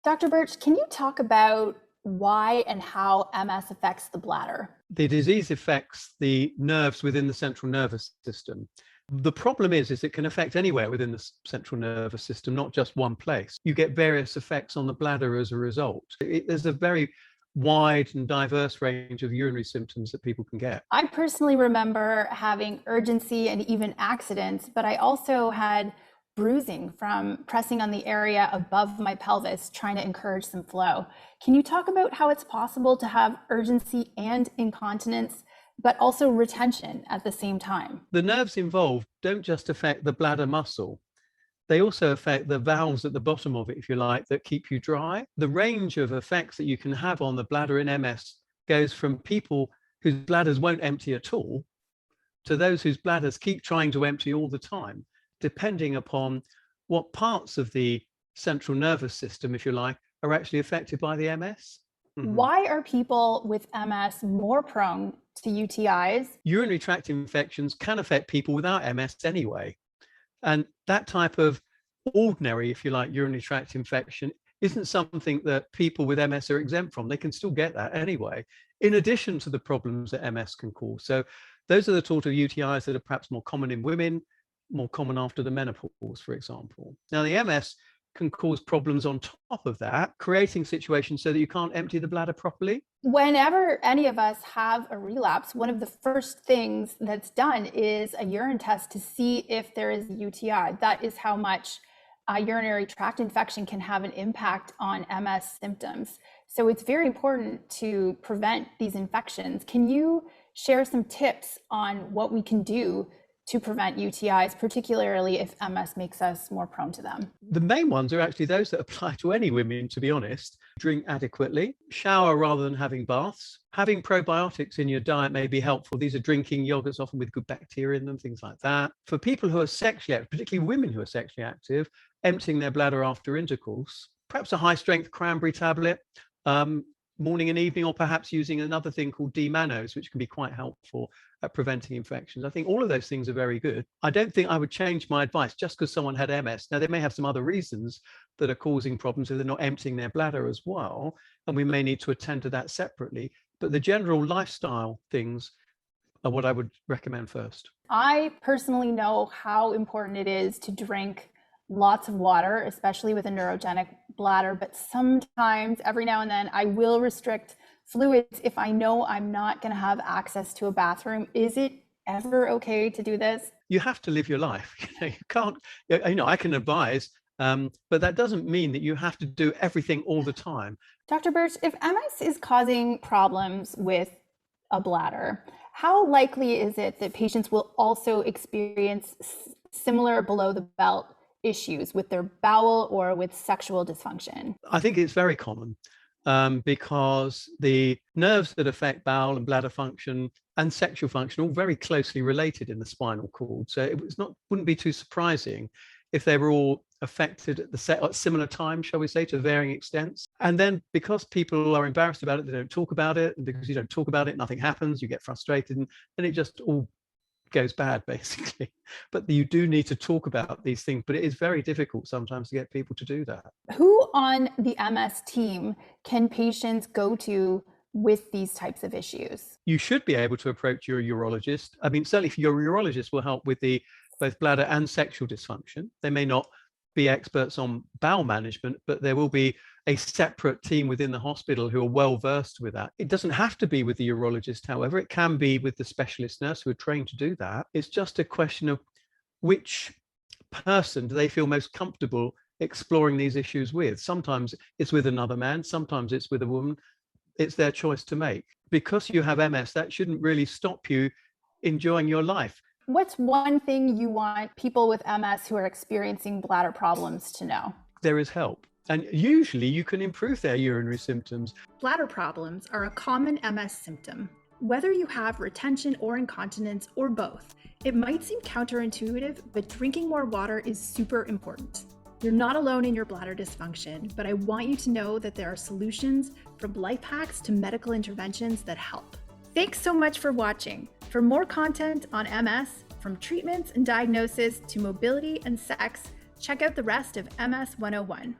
Dr. Birch, can you talk about why and how MS affects the bladder? The disease affects the nerves within the central nervous system. The problem is it can affect anywhere within the central nervous system, not just one place. You get various effects on the bladder as a result. There's a very wide and diverse range of urinary symptoms that people can get. I personally remember having urgency and even accidents, but I also had bruising from pressing on the area above my pelvis, trying to encourage some flow. Can you talk about how it's possible to have urgency and incontinence, but also retention at the same time? The nerves involved don't just affect the bladder muscle. They also affect the valves at the bottom of it, if you like, that keep you dry. The range of effects that you can have on the bladder in MS goes from people whose bladders won't empty at all to those whose bladders keep trying to empty all the time, depending upon what parts of the central nervous system, if you like, are actually affected by the MS. Why are people with MS more prone to UTIs? Urinary tract infections can affect people without MS anyway. And that type of ordinary, if you like, urinary tract infection isn't something that people with MS are exempt from. They can still get that anyway, in addition to the problems that MS can cause. So those are the sort of UTIs that are perhaps more common in women, more common after the menopause, for example. Now, the MS can cause problems on top of that, creating situations so that you can't empty the bladder properly. Whenever any of us have a relapse, one of the first things that's done is a urine test to see if there is a UTI. That is how much urinary tract infection can have an impact on MS symptoms. So it's very important to prevent these infections. Can you share some tips on what we can do to prevent UTIs, particularly if MS makes us more prone to them? The main ones are actually those that apply to any women, to be honest. Drink adequately, shower rather than having baths. Having probiotics in your diet may be helpful. These are drinking yogurts, often with good bacteria in them, things like that. For people who are sexually active, particularly women who are sexually active, emptying their bladder after intercourse, perhaps a high-strength cranberry tablet, morning and evening, or perhaps using another thing called D-mannose, which can be quite helpful at preventing infections. I think all of those things are very good. I don't think I would change my advice just because someone had MS. Now, they may have some other reasons that are causing problems, so they're not emptying their bladder as well, and we may need to attend to that separately. But the general lifestyle things are what I would recommend first. I personally know how important it is to drink lots of water, especially with a neurogenic bladder, but sometimes every now and then I will restrict fluids if I know I'm not going to have access to a bathroom. Is it ever okay to do this? You have to live your life. You can't, I can advise, but that doesn't mean that you have to do everything all the time. Dr. Birch, if MS is causing problems with a bladder, how likely is it that patients will also experience similar below the belt issues with their bowel or with sexual dysfunction? I think it's very common because the nerves that affect bowel and bladder function and sexual function are all very closely related in the spinal cord. So wouldn't be too surprising if they were all affected at similar times, shall we say, to varying extents. And then because people are embarrassed about it, they don't talk about it. And because you don't talk about it, nothing happens. You get frustrated, and it just all goes bad, basically. But you do need to talk about these things, but it is very difficult sometimes to get people to do that. Who on the MS team can patients go to with these types of issues? You should be able to approach your urologist. I mean, certainly if your urologist will help with both bladder and sexual dysfunction. They may not be experts on bowel management, but there will be a separate team within the hospital who are well versed with that. It doesn't have to be with the urologist, however. It can be with the specialist nurse who are trained to do that. It's just a question of which person do they feel most comfortable exploring these issues with. Sometimes it's with another man, sometimes it's with a woman. It's their choice to make. Because you have MS, that shouldn't really stop you enjoying your life. What's one thing you want people with MS who are experiencing bladder problems to know? There is help. And usually you can improve their urinary symptoms. Bladder problems are a common MS symptom. Whether you have retention or incontinence or both, it might seem counterintuitive, but drinking more water is super important. You're not alone in your bladder dysfunction, but I want you to know that there are solutions, from life hacks to medical interventions, that help. Thanks so much for watching. For more content on MS, from treatments and diagnosis to mobility and sex, check out the rest of MS 101.